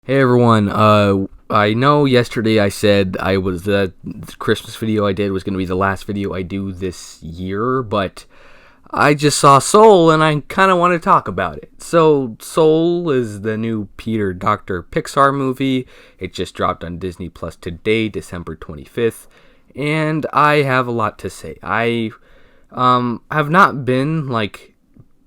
Hey everyone, I know yesterday I said the Christmas video I did was going to be the last video I do this year, but I just saw Soul and I kind of want to talk about it. So, Soul is the new Docter Pixar movie. It just dropped on Disney Plus today, December 25th, and I have a lot to say. I have not been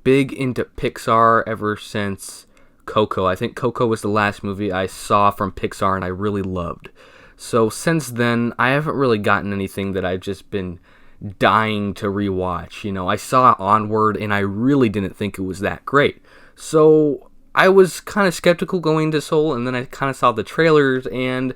big into Pixar ever since Coco. I think Coco was the last movie I saw from Pixar and I really loved. So since then, I haven't really gotten anything that I've just been dying to rewatch. I saw Onward and I really didn't think it was that great. So I was kind of skeptical going to Soul, and then I kind of saw the trailers and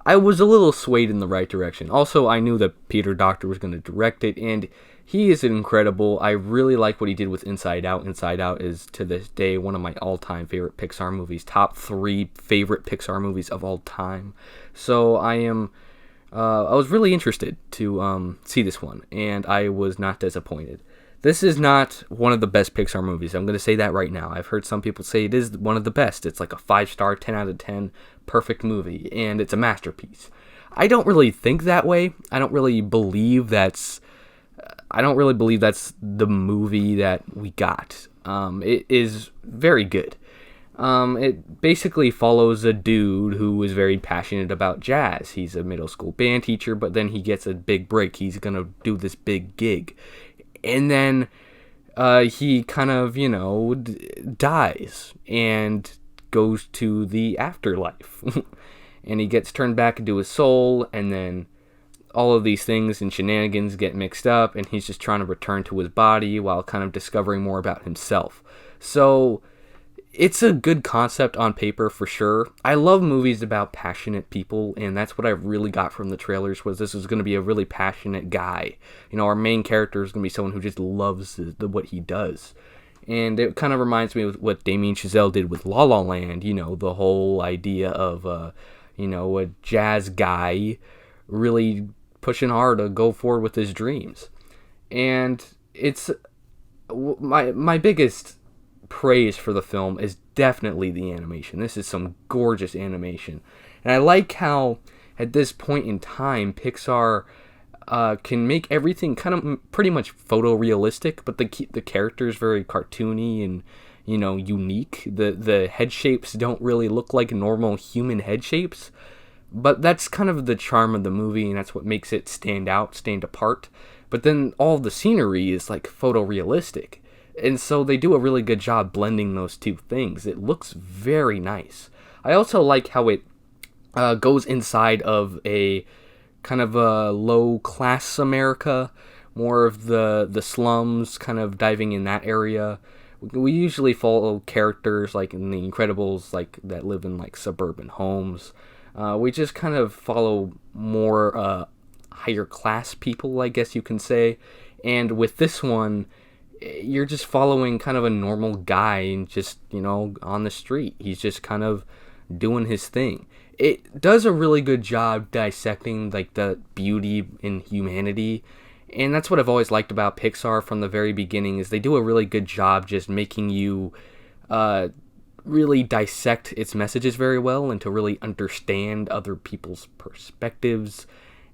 I was a little swayed in the right direction. Also, I knew that Docter was going to direct it, and he is incredible. I really like what he did with Inside Out. Inside Out is, to this day, one of my all-time favorite Pixar movies. Top 3 favorite Pixar movies of all time. So I was really interested to see this one, and I was not disappointed. This is not one of the best Pixar movies. I'm going to say that right now. I've heard some people say it is one of the best. It's like a 5-star, 10 out of 10, perfect movie, and it's a masterpiece. I don't really think that way. I don't really believe that's the movie that we got. It is very good. It basically follows a dude who is very passionate about jazz. He's a middle school band teacher, but then he gets a big break. He's going to do this big gig. And then he kind of, dies and goes to the afterlife. And he gets turned back into his soul, and then all of these things and shenanigans get mixed up, and he's just trying to return to his body while kind of discovering more about himself. So it's a good concept on paper for sure. I love movies about passionate people, and that's what I really got from the trailers, was this was going to be a really passionate guy. Our main character is going to be someone who just loves what he does. And it kind of reminds me of what Damien Chazelle did with La La Land, the whole idea of, a jazz guy really pushing hard to go forward with his dreams. And it's my biggest praise for the film is definitely the animation. This is some gorgeous animation, and I like how at this point in time Pixar can make everything kind of pretty much photorealistic, but the characters very cartoony and unique. The head shapes don't really look like normal human head shapes, but that's kind of the charm of the movie, and that's what makes it stand apart. But then all the scenery is like photorealistic. And so they do a really good job blending those two things. It looks very nice. I also like how it goes inside of a kind of a low-class America, more of the slums, kind of diving in that area. We usually follow characters like in The Incredibles, like that live in like suburban homes. We just kind of follow more higher class people, I guess you can say. And with this one, you're just following kind of a normal guy and just, on the street. He's just kind of doing his thing. It does a really good job dissecting like the beauty in humanity. And that's what I've always liked about Pixar from the very beginning, is they do a really good job just making you really dissect its messages very well and to really understand other people's perspectives.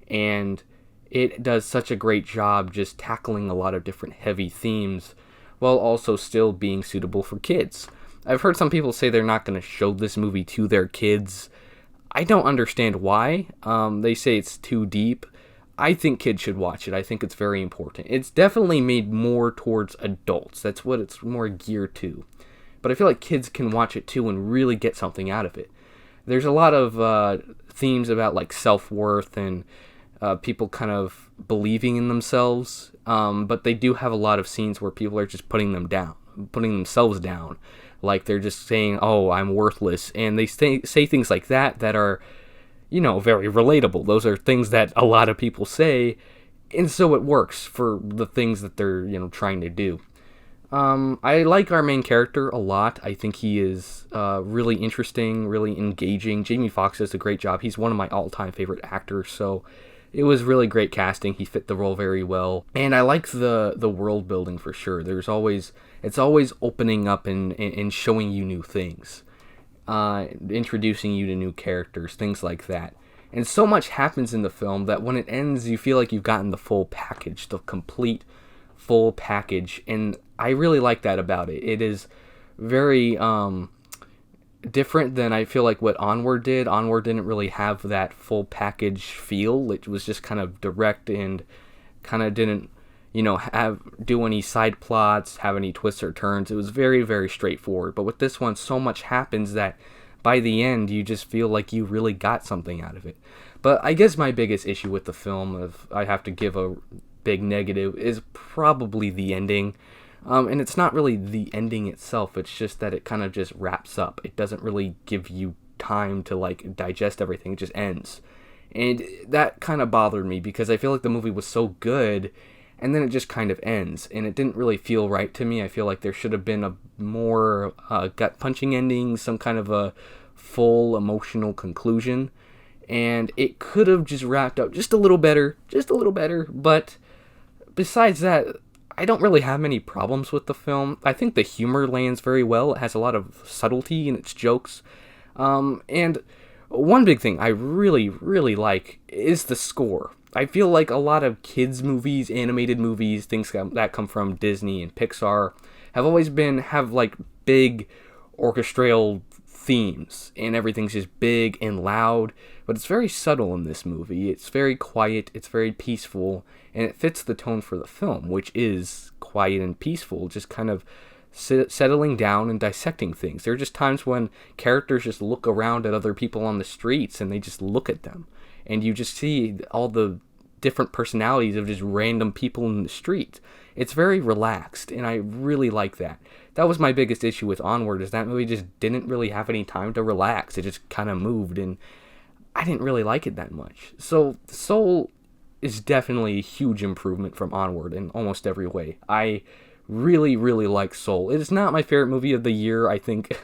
And it does such a great job just tackling a lot of different heavy themes while also still being suitable for kids. I've heard some people say they're not going to show this movie to their kids. I don't understand why. They say it's too deep. I think kids should watch it. I think it's very important. It's definitely made more towards adults. That's what it's more geared to. But I feel like kids can watch it too and really get something out of it. There's a lot of themes about like self-worth and people kind of believing in themselves, but they do have a lot of scenes where people are just putting themselves down, like they're just saying, "Oh, I'm worthless," and they say things like that are, very relatable. Those are things that a lot of people say, and so it works for the things that they're trying to do. I like our main character a lot. I think he is really interesting, really engaging. Jamie Foxx does a great job. He's one of my all-time favorite actors, so it was really great casting. He fit the role very well. And I like the world building for sure. It's always opening up and showing you new things. introducing you to new characters, things like that. And so much happens in the film that when it ends, you feel like you've gotten the full package, the complete full package. And I really like that about it. It is very different than I feel like what Onward did. Onward didn't really have that full package feel. It was just kind of direct and kind of didn't, do any side plots, have any twists or turns. It was very, very straightforward. But with this one, so much happens that by the end, you just feel like you really got something out of it. But I guess my biggest issue with the film, if I have to give a big negative, is probably the ending. And it's not really the ending itself. It's just that it kind of just wraps up. It doesn't really give you time to digest everything. It just ends. And that kind of bothered me because I feel like the movie was so good, and then it just kind of ends, and it didn't really feel right to me. I feel like there should have been a more gut-punching ending, some kind of a full emotional conclusion, and it could have just wrapped up just a little better, but besides that, I don't really have many problems with the film. I think the humor lands very well. It has a lot of subtlety in its jokes, and one big thing I really, really like is the score. I feel like a lot of kids' movies, animated movies, things that come from Disney and Pixar have always have big orchestral themes, and everything's just big and loud, but it's very subtle in this movie. It's very quiet, it's very peaceful, and it fits the tone for the film, which is quiet and peaceful, just kind of settling down and dissecting things. There are just times when characters just look around at other people on the streets and they just look at them. And you just see all the different personalities of just random people in the street. It's very relaxed, and I really like that. That was my biggest issue with Onward, is that movie just didn't really have any time to relax. It just kind of moved, and I didn't really like it that much. So Soul is definitely a huge improvement from Onward in almost every way. I really, really like Soul. It is not my favorite movie of the year, I think.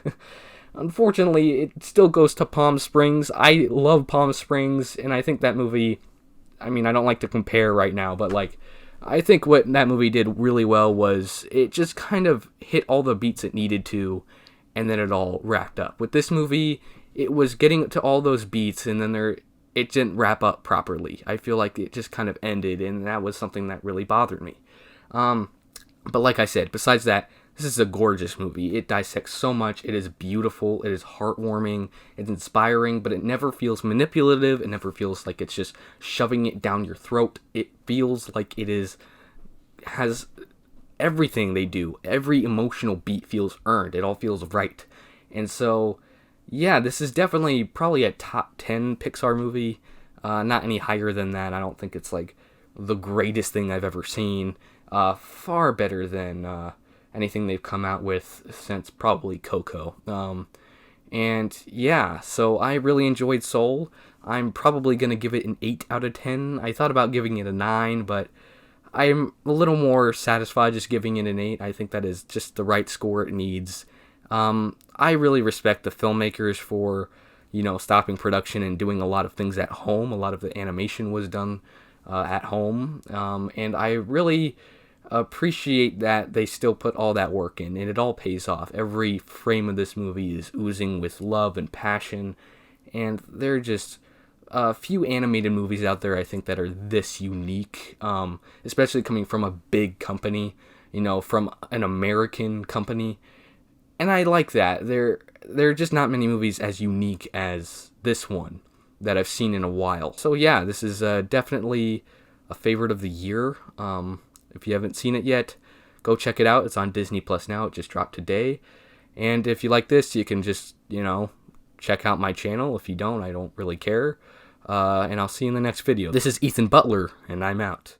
Unfortunately, it still goes to Palm Springs. I love Palm Springs, and I think that movie, I don't like to compare right now, but I think what that movie did really well was it just kind of hit all the beats it needed to, and then it all wrapped up. With this movie, it was getting to all those beats, and then it didn't wrap up properly. I feel like it just kind of ended, and that was something that really bothered me. But like I said, besides that, this is a gorgeous movie. It dissects so much. It is beautiful. It is heartwarming. It's inspiring, but it never feels manipulative. It never feels like it's just shoving it down your throat. It feels like has everything they do. Every emotional beat feels earned. It all feels right. And so, yeah, this is definitely probably a top 10 Pixar movie. Not any higher than that. I don't think it's the greatest thing I've ever seen. Far better than anything they've come out with since probably Coco. And yeah, so I really enjoyed Soul. I'm probably going to give it an 8 out of 10. I thought about giving it a 9, but I'm a little more satisfied just giving it an 8. I think that is just the right score it needs. I really respect the filmmakers for, stopping production and doing a lot of things at home. A lot of the animation was done at home. And I really appreciate that they still put all that work in, and it all pays off. Every frame of this movie is oozing with love and passion, and there are just a few animated movies out there I think that are this unique, especially coming from a big company, from an American company, and I like that. There are just not many movies as unique as this one that I've seen in a while. So yeah, this is definitely a favorite of the year. If you haven't seen it yet, go check it out. It's on Disney Plus now. It just dropped today. And if you like this, you can just, check out my channel. If you don't, I don't really care. And I'll see you in the next video. This is Ethan Butler, and I'm out.